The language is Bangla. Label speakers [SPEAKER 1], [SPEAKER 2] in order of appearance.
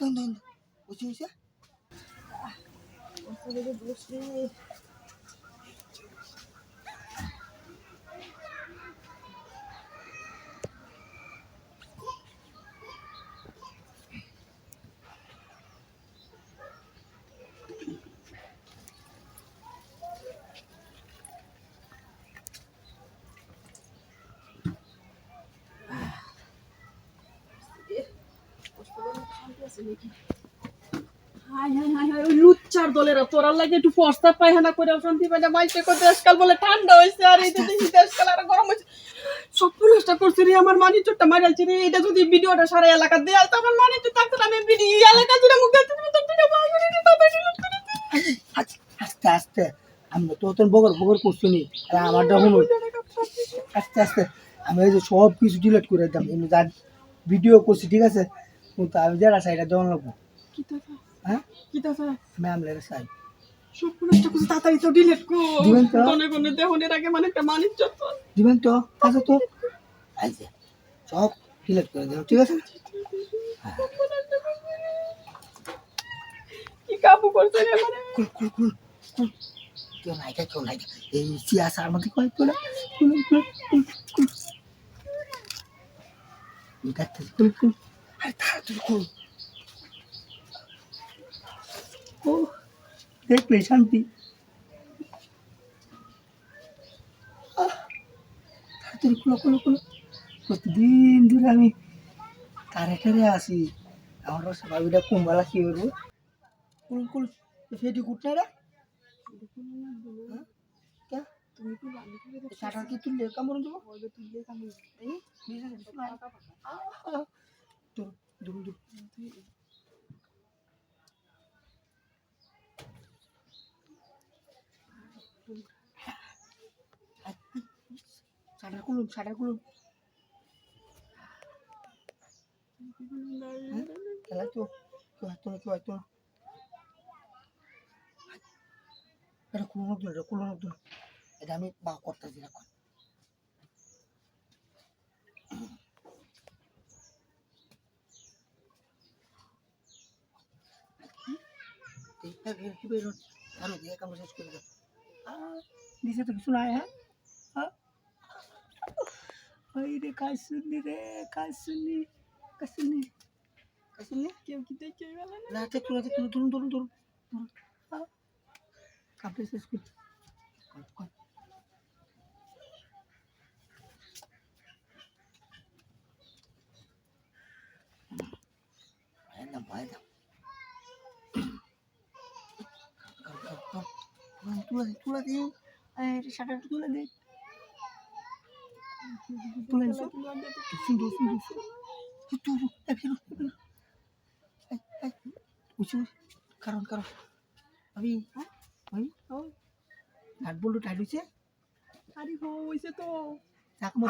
[SPEAKER 1] Tuh, tuh, usia.
[SPEAKER 2] Udah bos nih. লুচ্চার দলেরা তোরার লাগে একটু প্রস্তাব পায়খানা করে শান্তি পায় না মাইসে করতে আজকাল বলে ঠান্ডা হয়েছে আর এই দেখি আজকাল আর গরম হয়েছে সব পুলিশটা করছে রে আমার মানি চোরটা মারাইছে রে এটা যদি ভিডিওটা সারা এলাকা দেয় তো আমার মানি চোর থাকতো না আমি ভিডিও এলাকা জুড়ে মুখে
[SPEAKER 1] আস্তে আস্তে আমরা তো তোর বগর করছি নি আর আমারটা হলো আস্তে আস্তে আমি এই যে সব কিছু ডিলিট করে দিতাম এমনি যা ভিডিও করছি ঠিক আছে কিন্তু আমি যারা সাইডে দেওয়ান লাগবো
[SPEAKER 2] কি কথা
[SPEAKER 1] হ্যাঁ
[SPEAKER 2] কি কথা
[SPEAKER 1] ম্যাম লেগে সাইড
[SPEAKER 2] সব পুলিশটা করছে তাড়াতাড়ি তো ডিলিট কর
[SPEAKER 1] দিবেন তো?
[SPEAKER 2] কোনে কোনে দেহনের আগে মানে একটা মানি চোর তো
[SPEAKER 1] দিবেন তো আচ্ছা তো আচ্ছা সব ডিলিট করে দিলাম ঠিক আছে
[SPEAKER 2] কি কাবু করছে রে মানে
[SPEAKER 1] কুল কুল কুল কুল কেউ নাই এই সিয়াসার মধ্যে কয় তোলা কুল কুল কুল কুল দেখতে কুল কুল আরে তাড়াতাড়ি কুল ও দেখলে শান্তি তাড়াতাড়ি কুলো প্রতিদিন ধরে আমি কারে আসি আমার ভাবিটা কুম্বালা কি করবো কুল কুল সেটি কুটনা রে
[SPEAKER 2] তুমি কি বান্ধি করে
[SPEAKER 1] শাটার কি তুললে কামড় দেবো
[SPEAKER 2] বলবে তুই কামি
[SPEAKER 1] এই দুম দুম শাটার খুলুন খেলা তো কেউ হাঁটতো না এটা খুলুন এটা আমি বা করতেছি এখন আরো দিয়ে কাম শেষ করে দাও নিচে তো কিছু নাই হ্যাঁ ওই রে কাজ শুনলি
[SPEAKER 2] কেউ কি দেখে গেল
[SPEAKER 1] না ধরুন কাপড় শেষ করছি ভয় দাও তুলে দিই শাটারটা তুলে দিই তুলে সুন্দর কারণ আমি নাট বল্টু টাইট হয়েছে
[SPEAKER 2] আরে হইছে তো
[SPEAKER 1] চাকমা